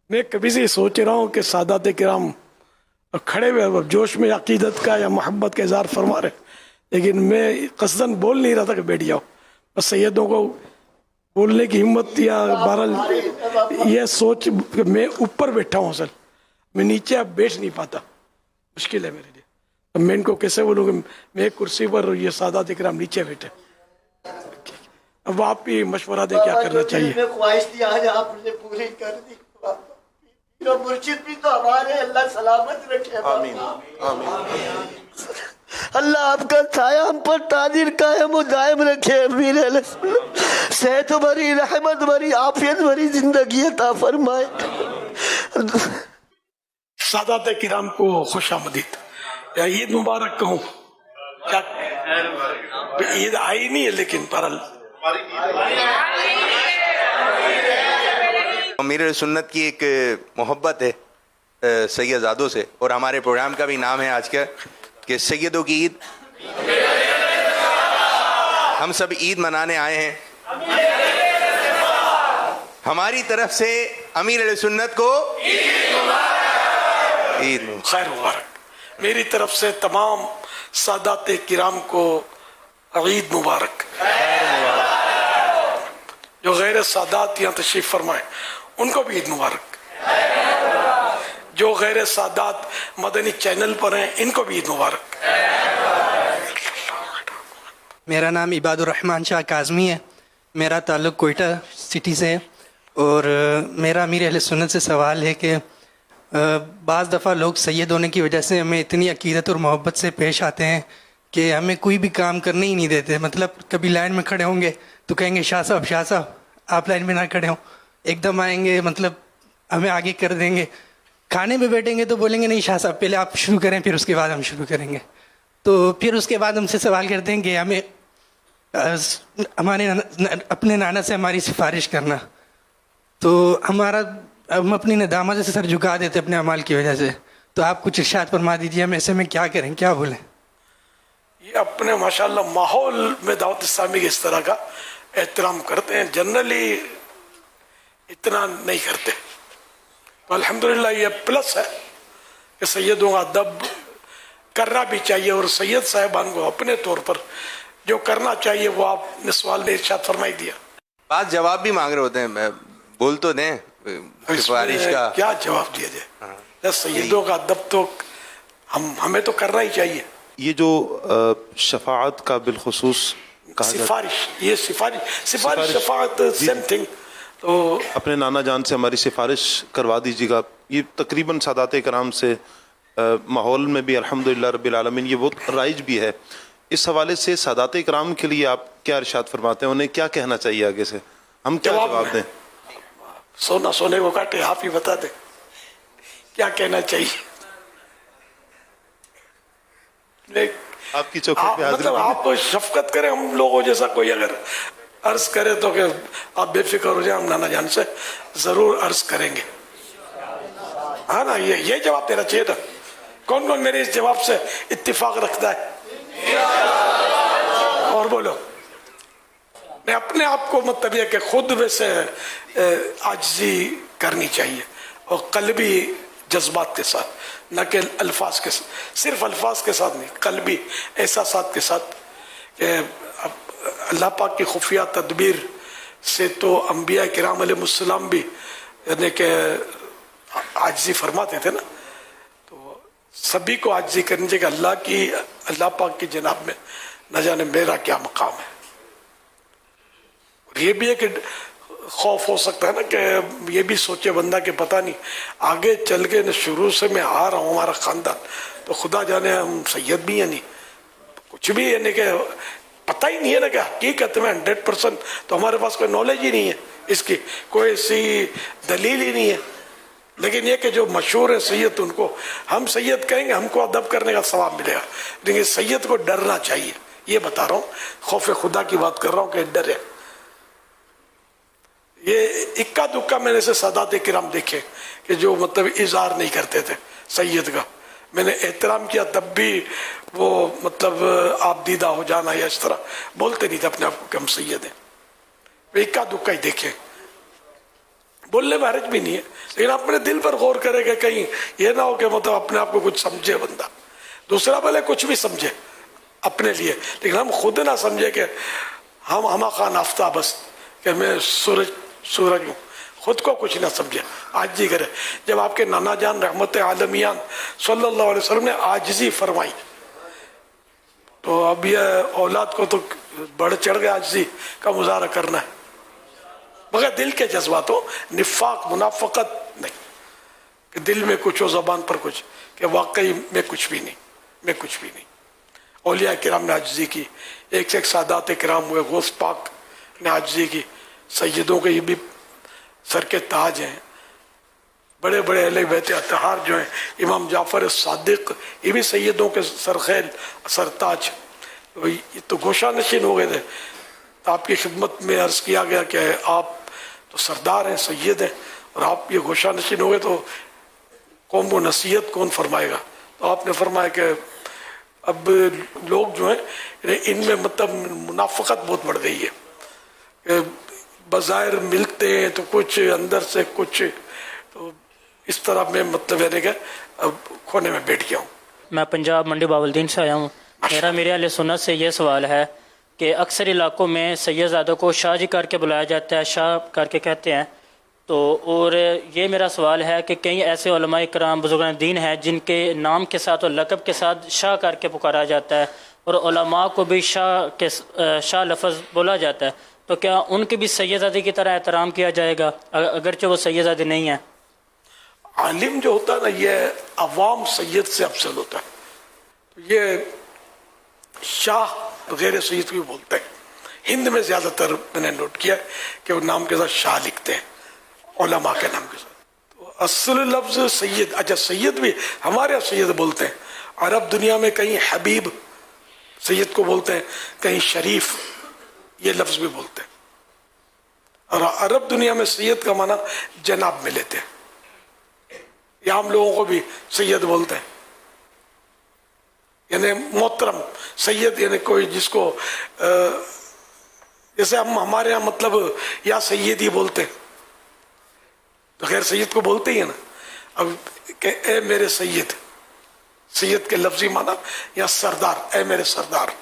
मैं कभी से सोच रहा हूँ कि सादात किराम खड़े हुए जोश में अकीदत का या मोहब्बत का इजहार फरमा रहे, लेकिन मैं कसदन बोल नहीं रहा था कि बैठ जाओ। बस सैयदों को बोलने की हिम्मत या बहरहाल यह सोच कि मैं ऊपर बैठा हूँ, असल मैं नीचे अब बैठ नहीं पाता, मुश्किल है मेरे लिए। अब मैं इनको कैसे बोलूँ कि मैं कुर्सी पर ये सादात किराम नीचे बैठे। अब आप भी मशवरा दे क्या करना चाहिए। ख्वाहिश थी आज आपने पूरी कर दी। जो मुर्शिद भी तो हमारे, अल्लाह सलामत रखे। आमीन आमीन। अल्लाह आपका साया हम पर ताजिर कायम व दायम रखे। अमीर सेहत भरी, रहमत भरी, आफियत भरी जिंदगी अता फरमाए। सादात किराम को खुश आमदीद या ईद मुबारक कहूँ क्या? ईद आई नहीं है लेकिन बहरहाल अमीर सुन्नत की एक मोहब्बत है सैयदजादों से, और हमारे प्रोग्राम का भी नाम है आज का कि सैयदों की ईद। हम सब ईद मनाने आए हैं। हमारी तरफ से अमीर सुन्नत को ईद खैर मुबारक। मेरी तरफ से तमाम सादात किराम को ईद मुबारक। जो गैर सादात यहाँ तशरीफ फरमाए उनको भी ईद मुबारक। जो गैर सादात मदनी चैनल पर हैं इनको भी ईद मुबारक। मेरा नाम इबादुर रहमान शाह काज़मी है। मेरा ताल्लुक़ कोयटा सिटी से है और मेरा अमीर अहले सुन्नत से सवाल है कि बाज़ दफ़ा लोग सैयद होने की वजह से हमें इतनी अकीदत और मोहब्बत से पेश आते हैं कि हमें कोई भी काम करने ही नहीं देते। मतलब कभी लाइन में खड़े होंगे तो कहेंगे शाह साहब आप लाइन में ना खड़े हों, एकदम आएंगे, मतलब हमें आगे कर देंगे। खाने पे बैठेंगे तो बोलेंगे नहीं शाह साहब पहले आप शुरू करें फिर उसके बाद हम शुरू करेंगे। तो फिर उसके बाद हमसे सवाल करते हैं कि हमें हमारे अपने नाना से हमारी सिफारिश करना। तो हम अपनी नदामत से सर झुका देते अपने अमाल की वजह से। तो आप कुछ इरशाद फरमा दीजिए, हम ऐसे में क्या करें, क्या बोलें? ये अपने माशाल्लाह माहौल में दावत इस्लामी के इस तरह का एहतराम करते हैं, जनरली इतना नहीं करते। तो अल्हम्दुलिल्लाह ये प्लस है कि सैयदों का अदब करना भी चाहिए, और सैयद साहिबान को अपने तौर पर जो करना चाहिए वो आपने सवाल में इरशाद फरमाई दिया। बात जवाब भी मांग रहे होते हैं, बोल तो दें सिफारिश का। क्या जवाब दिया जाए? सैयदों का अदब तो हमें तो करना ही चाहिए। ये जो शफाअत का बिलखुसूस सिफारिश, ये सिफारिश शफाअत सेम थिंग। तो अपने नाना जान से हमारी सिफारिश करवा दीजिएगा। ये तकरीबन सादात कराम से माहौल में भी अल्हम्दुलिल्लाह रब्बिल आलमीन ये बहुत राइज भी है। इस हवाले से सादात कराम के लिए आप क्या इरशाद फरमाते हैं, उन्हें क्या कहना चाहिए आगे से, हम क्या जवाब दें? सोना सोने को काटे, आप ही बता दें क्या कहना चाहिए। आपकी चौखट पे मतलब आप शफकत करें हम लोगों जैसा, कोई अगर अर्ज करे तो कि आप बेफिक्र हो जाए, हम नाना जान से जरूर अर्ज करेंगे। हाँ ना, ये जवाब देना चाहिए था। कौन कौन मेरे इस जवाब से इत्तिफाक रखता है? और बोलो। मैं अपने आप को मतलब यह कि खुद वैसे आजिज़ी करनी चाहिए, और कल्बी जज्बात के साथ, न कि अल्फाज के साथ, सिर्फ अल्फाज के साथ नहीं, कल्बी एहसासात के साथ। अल्लाह पाक की खुफिया तदबीर से तो अम्बिया किराम अलैहिमुस्सलाम भी यानी कि आजिज़ी फरमाते थे ना। तो सभी को आजिज़ी करनी चाहिए। अल्लाह पाक की जनाब में न जाने मेरा क्या मकाम है। और ये भी है कि खौफ हो सकता है ना कि ये भी सोचे बंदा कि पता नहीं आगे चल के न, शुरू से मैं आ रहा हूँ हमारा ख़ानदान, तो खुदा जाने हम सैयद भी हैं नहीं, कुछ भी यानी कि पता ही नहीं है ना कि हकीकत में 100% तो हमारे पास कोई नॉलेज ही नहीं है, इसकी कोई ऐसी दलील ही नहीं है। लेकिन ये कि जो मशहूर है सैयद, उनको हम सैयद कहेंगे, हमको अदब करने का सवाब मिलेगा। लेकिन सैयद को डरना चाहिए, ये बता रहा हूँ, खौफ खुदा की बात कर रहा हूँ कि डर है। ये इक्का दुक्का मैंने से सादात किराम देखे कि जो मतलब इजहार नहीं करते थे सैयद का। मैंने एहतराम किया तब भी वो मतलब आप दीदा हो जाना या इस तरह बोलते नहीं थे अपने आप को कि हम सैयद हैं। वे इक्का दुक्का ही देखे। बोलने में हर्ज भी नहीं है, लेकिन अपने दिल पर गौर करे कि कहीं ये ना हो कि मतलब अपने आप को कुछ समझे बंदा, दूसरा भले कुछ भी समझे अपने लिए, लेकिन हम खुद ना समझे कि हम खान आफ्ताब बस कि मैं सूरज हूँ, खुद को कुछ ना समझे, आजिज़ी करे। जब आपके नाना जान रहमत आलमियान सल्लल्लाहु अलैहि वसल्लम ने आजिज़ी फरमाई, तो अब ये औलाद को तो बढ़ चढ़ के आजिज़ी का मुजाहरा करना है, मगर दिल के जज्बातों, निफाक मुनाफकत नहीं कि दिल में कुछ हो ज़बान पर कुछ, कि वाकई मैं कुछ भी नहीं। औलिया किराम ने आजिज़ी की, एक से एक सादात किराम हुए, गौस पाक ने आजिज़ी की, सैयदों के ये भी सर के ताज हैं, बड़े बड़े अहले बैत अतहार जो हैं, इमाम जाफ़र सादिक, ये भी सैयदों के सरखेल सरताज, ये तो गोशा नशीन हो गए थे। तो आपकी खिदमत में अर्ज़ किया गया कि आप तो सरदार हैं, सैयद हैं, और आप ये गोशा नशीन हो गए तो कौम को नसीहत कौन फरमाएगा? तो आपने फरमाया कि अब लोग जो हैं इनमें मतलब मुनाफकत बहुत बढ़ गई है, बज़ाहिर मिलते हैं तो कुछ अंदर से कुछ, तो इस तरह में मतलब है कि अब खोने में बैठ गया हूँ। मैं पंजाब मंडी बावलदीन से आया हूँ। मेरा अहले सुन्नत से ये सवाल है कि अक्सर इलाकों में सैयदज़ादों को शाह जी करके बुलाया जाता है, शाह करके कहते हैं, तो और ये मेरा सवाल है कि कई ऐसे उलमा इकराम बुज़ुर्गान दीन हैं जिनके नाम के साथ और लक़ब के साथ शाह करके पुकारा जाता है, और उलमा को भी शाह लफ्ज़ बोला जाता है, तो क्या उनके भी सैयदज़ादे की तरह एहतराम किया जाएगा अगरचे वो सैयदज़ादे नहीं हैं? आलिम जो होता है ना, ये अवाम सैयद से अफजल होता है। तो ये शाह गैर सैयद भी बोलते हैं, हिंद में ज़्यादातर मैंने नोट किया कि वो नाम के साथ शाह लिखते हैं, उलमा के नाम के साथ। तो असल लफ्ज़ सैयद, अच्छा सैयद भी हमारे यहाँ सैयद बोलते हैं, अरब दुनिया में कहीं हबीब सैयद को बोलते हैं, कहीं शरीफ ये लफ्ज़ भी बोलते हैं, और अरब दुनिया में सैयद का माना जनाब में लेते हैं, या हम लोगों को भी सैयद बोलते हैं, यानी मोहतरम सैयद, यानी कोई जिसको जैसे हम हमारे यहाँ मतलब या सैयद ही बोलते हैं, तो खैर सैयद को बोलते ही है ना। अब कि ए मेरे सैयद, सैयद के लफ्जी माना या सरदार, ए मेरे सरदार।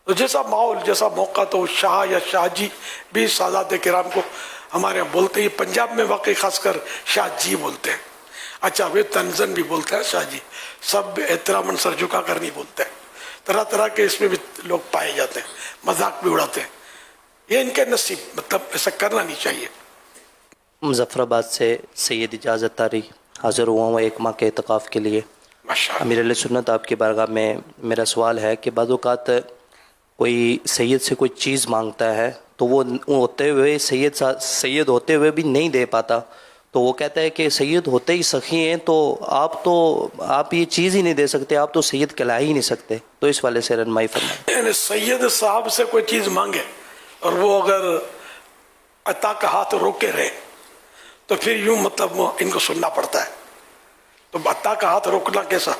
तो जैसा माहौल जैसा मौका, तो शाह या शाहजी भी सादात किराम को हमारे यहाँ बोलते हैं। पंजाब में वाकई खासकर शाह जी बोलते हैं। अच्छा, वे तंजन भी बोलते हैं शाह जी, सब एहतरामन सर झुका कर नहीं बोलते हैं, तरह तरह के इसमें भी लोग पाए जाते हैं, मजाक भी उड़ाते हैं। ये इनके नसीब, मतलब ऐसा करना नहीं चाहिए। मुजफ्फराबाद से सैयद इजाज़त तारी हाज़िर हुआ हूँ एक माह के इत्काफ़ के लिए। अमीर अहले सुन्नत, आपकी बारगाह में मेरा सवाल है कि बाज़ औक़ात कोई सैयद से कोई चीज़ मांगता है तो वो होते हुए सैयद होते हुए भी नहीं दे पाता, तो वो कहता है कि सैयद होते ही सखी हैं, तो आप ये चीज़ ही नहीं दे सकते, आप तो सैयद कहला ही नहीं सकते। तो इस वाले से रहनुमाई फरमाएं। सैयद साहब से कोई चीज़ मांगे और वो अगर अता का हाथ रोके रहे तो फिर यूं मतलब इनको सुनना पड़ता है। तो अता का हाथ रोकना कैसा?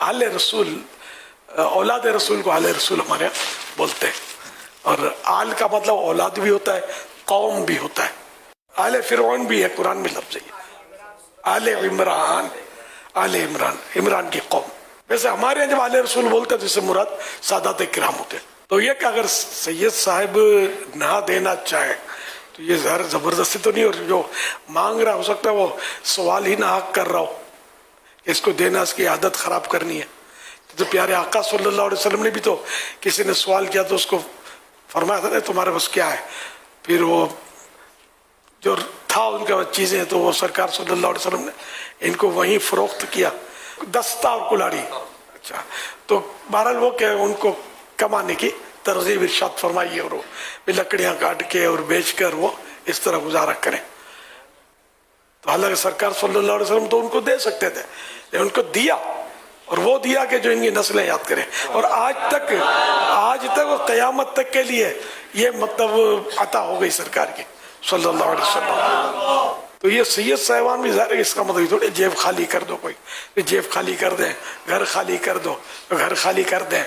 आले रसूल, औलाद रसूल को आले रसूल हमारे यहाँ बोलते हैं, और आल का मतलब औलाद भी होता है, कौम भी होता है। आले फिरौन भी है कुरान में लफ्ज़ है, आले इमरान, आले इमरान, इमरान की कौम। वैसे हमारे यहाँ जब आले रसूल बोलते हैं तो इससे मुराद सादात किराम होते हैं। तो ये कि अगर सैयद साहब ना देना चाहे तो ये ज़बरदस्ती तो नहीं, और जो मांग रहा हो सकता है वो सवाल ही ना हक कर रहा हो, इसको देना इसकी आदत ख़राब करनी है। तो प्यारे आका सल्लल्लाहु अलैहि वसल्लम ने भी तो किसी ने सवाल किया तो उसको फरमाया था, तुम्हारे पास क्या है? फिर वो जो था उनके चीज़ें, तो वो सरकार सल्लल्लाहु अलैहि वसल्लम ने इनको वहीं फ़रोख्त किया, दस्ता और कुल्हाड़ी। अच्छा, तो बहरहाल वो क्या उनको कमाने की तरगीब इरशाद फरमाइए, और वो लकड़ियाँ काट के और बेच कर वो इस तरह गुजारा करें। तो हालांकि सरकार सल्लल्लाहु अलैहि वसल्लम तो उनको दे सकते थे, लेकिन उनको दिया, और वो दिया कि जो इनकी नस्लें याद करें। और आज तक और क़यामत तक के लिए ये मतलब अता हो गई सरकार की सल्लल्लाहु अलैहि वसल्लम। تو یہ سید صاحبان بھی ظاہر ہے اس کا مطلب تھوڑی جیب خالی کر دو، کوئی جیب خالی کر دیں، گھر خالی کر دو، گھر خالی کر دیں.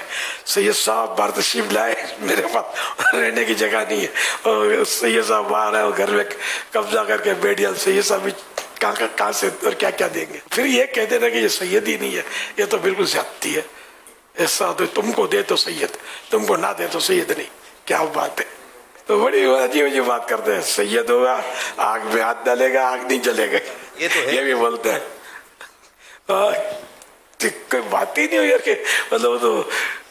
سید صاحب باہر تشریف لائے، میرے پاس رہنے کی جگہ نہیں ہے، اور سید صاحب باہر ہے اور گھر میں قبضہ کر کے بیٹھ گیا. سید صاحب بھی کہاں سے اور کیا کیا دیں گے. پھر یہ کہتے رہے کہ یہ سید ہی نہیں ہے، یہ تو بالکل زیادتی ہے. ایسا تو تم کو دے تو سید، تم کو نہ دے تو سید نہیں. کیا بات ہے. تو بڑی عجیب عجیب بات کرتے ہیں. سید ہوگا آگ میں ہاتھ ڈالے گا آگ نہیں جلے گا، یہ بھی بولتے ہیں. کوئی بات ہی نہیں ہوئی کہ مطلب تو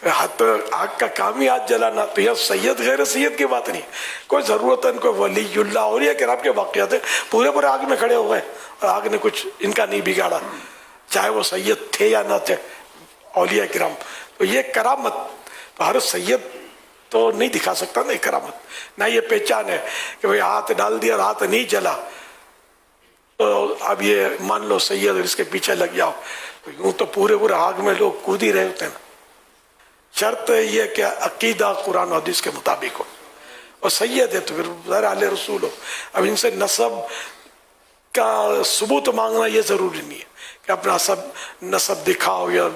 ہاتھ آگ کا کام ہی ہاتھ جلانا. تو یہ سید غیر سید کی بات نہیں. کوئی ضرورت ہے ان کو ولی اللہ اولیاء کرام کے واقعات ہیں، پورے پورے آگ میں کھڑے ہو گئے اور آگ نے کچھ ان کا نہیں بگاڑا، چاہے وہ سید تھے یا نہ تھے اولیاء کرام. تو یہ کرامت ہر سید تو نہیں دکھا سکتا نا، کرامت نہ یہ پہچان ہے کہ بھئی ہاتھ ڈال دیا اور ہاتھ نہیں جلا تو اب یہ مان لو سید اور اس کے پیچھے لگ جاؤ. یوں تو پورے پورے آگ میں لوگ کود ہی رہے ہوتے ہیں نا. شرط یہ کہ عقیدہ قرآن و حدیث کے مطابق ہو، اور سید ہے تو پھر ظاہر اہل رسول ہو. اب ان سے نسب کا ثبوت مانگنا یہ ضروری نہیں ہے کہ اپنا نسب دکھاؤ یا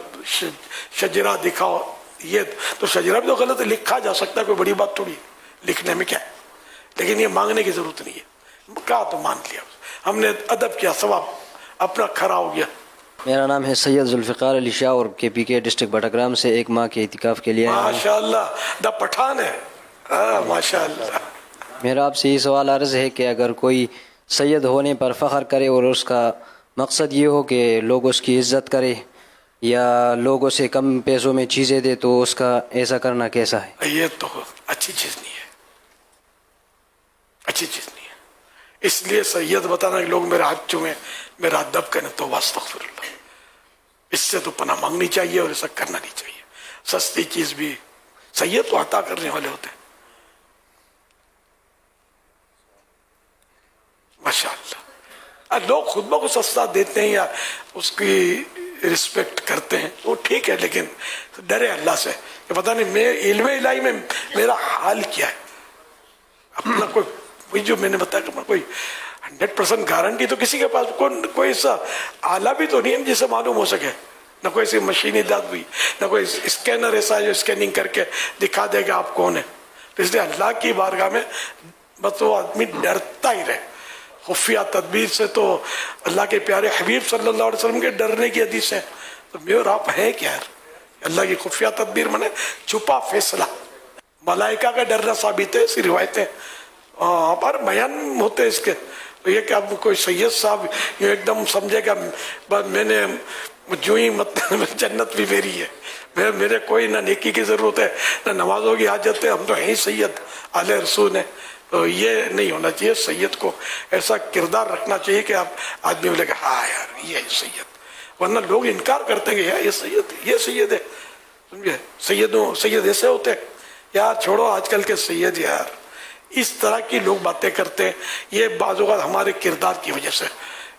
شجرہ دکھاؤ. یہ تو شجرہ بھی تو غلط ہے، لکھا جا سکتا ہے، کوئی بڑی بات تھوڑی لکھنے میں کیا ہے. لیکن یہ مانگنے کی ضرورت نہیں ہے. کہا تو مان لیا، ہم نے ادب کیا، ثواب اپنا کھڑا ہو گیا. میرا نام ہے سید ذوالفقار علی شاہ اور KPK ڈسٹرکٹ بٹاگرام سے 1 ماہ کے اعتکاف کے لیے آیا ہوں. ماشاء اللہ، دا پٹھان ہے. ماشاء اللہ. میرا آپ سے یہ سوال عرض ہے کہ اگر کوئی سید ہونے پر فخر کرے اور اس کا مقصد یہ ہو کہ لوگ اس کی عزت کرے یا لوگ اسے کم پیسوں میں چیزیں دے تو اس کا ایسا کرنا کیسا ہے؟ یہ تو اچھی چیز نہیں ہے، اچھی چیز نہیں ہے. اس لیے سید بتانا کہ لوگ میرا ہاتھ چومیں، میرا ادب کریں، تو استغفر اللہ. اس سے تو پناہ مانگنی چاہیے اور ایسا کرنا نہیں چاہیے. سستی چیز بھی سید تو عطا کرنے والے ہوتے ہیں. ماشاء اللہ. لوگ خود بخود سستا دیتے ہیں یا اس کی رسپیکٹ کرتے ہیں وہ ٹھیک ہے، لیکن ڈرے اللہ سے کہ پتہ نہیں میں علم الہی میں میرا حال کیا ہے. اپنا کوئی جو میں نے بتایا کہ کوئی 100% گارنٹی تو کسی کے پاس کوئی ایسا آلہ بھی تو نہیں ہے جسے معلوم ہو سکے، نہ کوئی ایسی مشین ایجاد ہوئی، نہ کوئی اسکینر ایسا جو اسکیننگ کر کے دکھا دے گا آپ کون ہے. تو اس لیے اللہ کی بارگاہ میں بس وہ آدمی ڈرتا ہی رہے. خفیہ تدبیر سے تو اللہ کے پیارے حبیب صلی اللہ علیہ وسلم کے ڈرنے کی حدیث ہے. تو میں اور آپ ہیں کیا یار؟ اللہ کی خفیہ تدبیر مانے چھپا فیصلہ. ملائکہ کا ڈرنا ثابت ہے، اسی روایتیں پر بیان ہوتے اس کے. تو یہ کہ اب کوئی سید صاحب یہ ایک دم سمجھے گا بس میں نے جو ہی جنت بھی میری ہے، میرے کوئی نہ نیکی کی ضرورت ہے نہ نمازوں کی حاجت ہے، ہم تو ہیں ہی سید اہل رسول ہیں. تو یہ نہیں ہونا چاہیے. سید کو ایسا کردار رکھنا چاہیے کہ آپ آدمی بولے کہ ہاں یار یہ سید، ورنہ لوگ انکار کرتے ہیں کہ یار یہ سید ہے. سمجھے سید ایسے ہوتے یار. چھوڑو آج کل کے سید یار، اس طرح کی لوگ باتیں کرتے ہیں. یہ بعض اوقات ہمارے کردار کی وجہ سے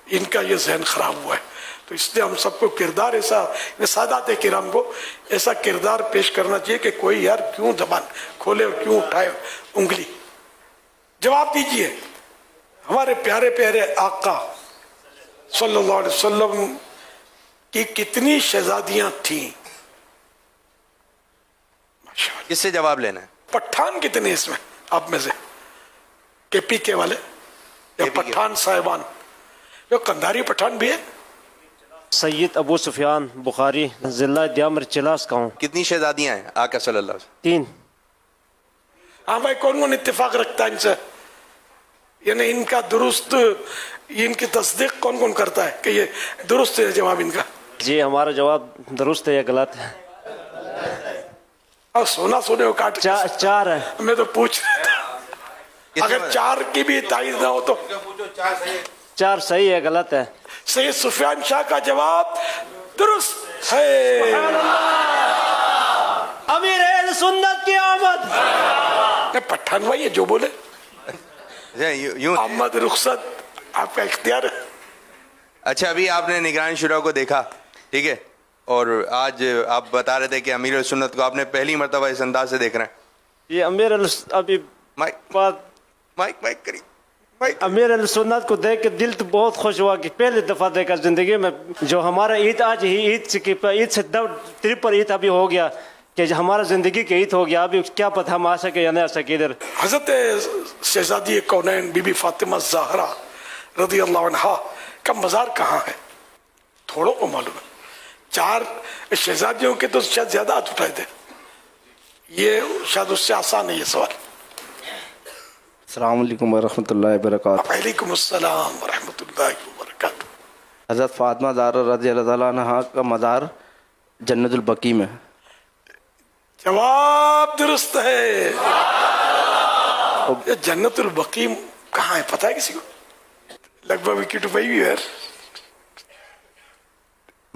ان کا یہ ذہن خراب ہوا ہے. تو اس لیے ہم سب کو کردار ایسا، سادات کرام کو ایسا کردار پیش کرنا چاہیے کہ کوئی یار کیوں زبان کھولے اور کیوں اٹھائے انگلی. جواب دیجئے ہمارے پیارے پیارے آقا صلی اللہ علیہ وسلم کی کتنی شہزادیاں تھیں؟ کس سے جواب لینا ہے؟ پٹھان کتنے اس میں آپ میں سے؟ KPK والے یا پٹھان صاحبان؟ جو قندھاری پٹھان بھی ہے. سید ابو سفیان بخاری ضلع دیامر چلاس کا ہوں. کتنی شہزادیاں ہیں آقا صلی اللہ علیہ وسلم؟ 3. ہاں بھائی، کون اتفاق رکھتا ہے ان سے؟ یعنی ان کا درست، ان کی تصدیق کون کرتا ہے کہ یہ درست ہے جواب ان کا؟ جی ہمارا جواب درست ہے یا غلط ہے؟ اور سونا سونے کو کاٹ 4 ہے. میں تو پوچھ رہا تھا اگر 4 کی بھی تائید نہ ہو تو 4 صحیح ہے غلط ہے؟ سید سفیان شاہ کا جواب درست ہے. امیر اہل سنت کی آمد. پٹھان بھائی جو بولے یوں. احمد رخصت آپ کا اختیار ہے. اچھا، ابھی آپ نے نگران شورا کو دیکھا، ٹھیک ہے، اور آج آپ بتا رہے تھے کہ امیر سنت کو آپ نے پہلی مرتبہ اس انداز سے دیکھ رہے ہیں. یہ امیر ابھی مائک بات مائک کری امیر اہل سنت کو دیکھ کے دل تو بہت خوش ہوا کہ پہلی دفعہ دیکھا زندگی میں جو ہمارا عید آج ہی عید سے ٹرپل عید ابھی ہو گیا کہ ہمارا زندگی کی عید ہو گیا. ابھی کیا پتہ ہم آ سکے یا نہیں آ سکے ادھر. حضرت شہزادی کونین بی بی فاطمہ زہرا رضی اللہ عنہا کا مزار کہاں ہے؟ تھوڑوں کو معلوم ہے. 4 شہزادیوں کے تو شاید زیادہ ہاتھ اٹھائے تھے. یہ شاید اس سے آسان ہے یہ سوال. السلام علیکم ورحمۃ اللہ وبرکاتہ. وعلیکم السلام ورحمۃ اللہ وبرکاتہ. حضرت فاطمہ زہرا رضی اللہ تعالیٰ عنہا کا مزار جنت البقیع میں. جواب درست ہے. جنت البقیع کہاں ہے پتہ ہے کسی کو؟ لگ بھگ وکٹ پائی ہے.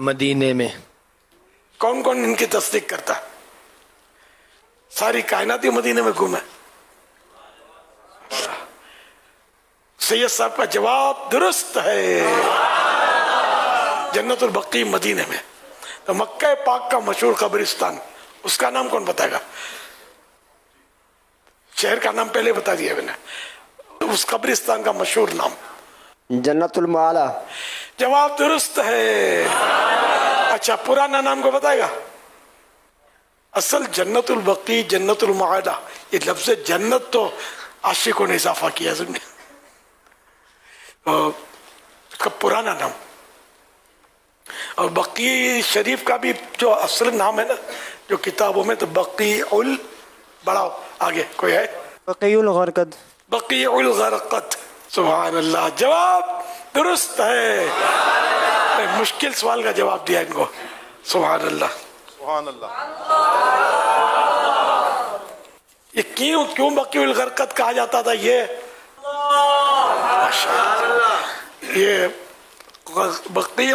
مدینے میں. کون کون ان کی تصدیق کرتا ہے؟ ساری کائنات ہی مدینے میں گھومے. سید صاحب کا جواب درست ہے. جنت البقیع مدینے میں. تو مکہ پاک کا مشہور قبرستان اس کا نام کون بتائے گا؟ شہر کا نام پہلے بتا دیا میں نے. اس قبرستان کا مشہور نام جنت المعالی. جواب درست ہے. اچھا پرانا نام کو بتائے گا؟ اصل جنت البقیع جنت المعالی یہ لفظ جنت تو عاشقوں نے اضافہ کیا سن نے. اس کا پرانا نام. اور بقیع شریف کا بھی جو اصل نام ہے نا جو کتابوں میں تو بقیع بڑھاؤ آگے کوئی ہے؟ بقیع الغرقد. بقیع الغرقد. سبحان اللہ. جواب درست ہے. مشکل سوال کا جواب دیا ان کو. سبحان اللہ. سبحان اللہ. یہ کیوں بقیع الغرقد کہا جاتا تھا؟ یہ یہ بقیع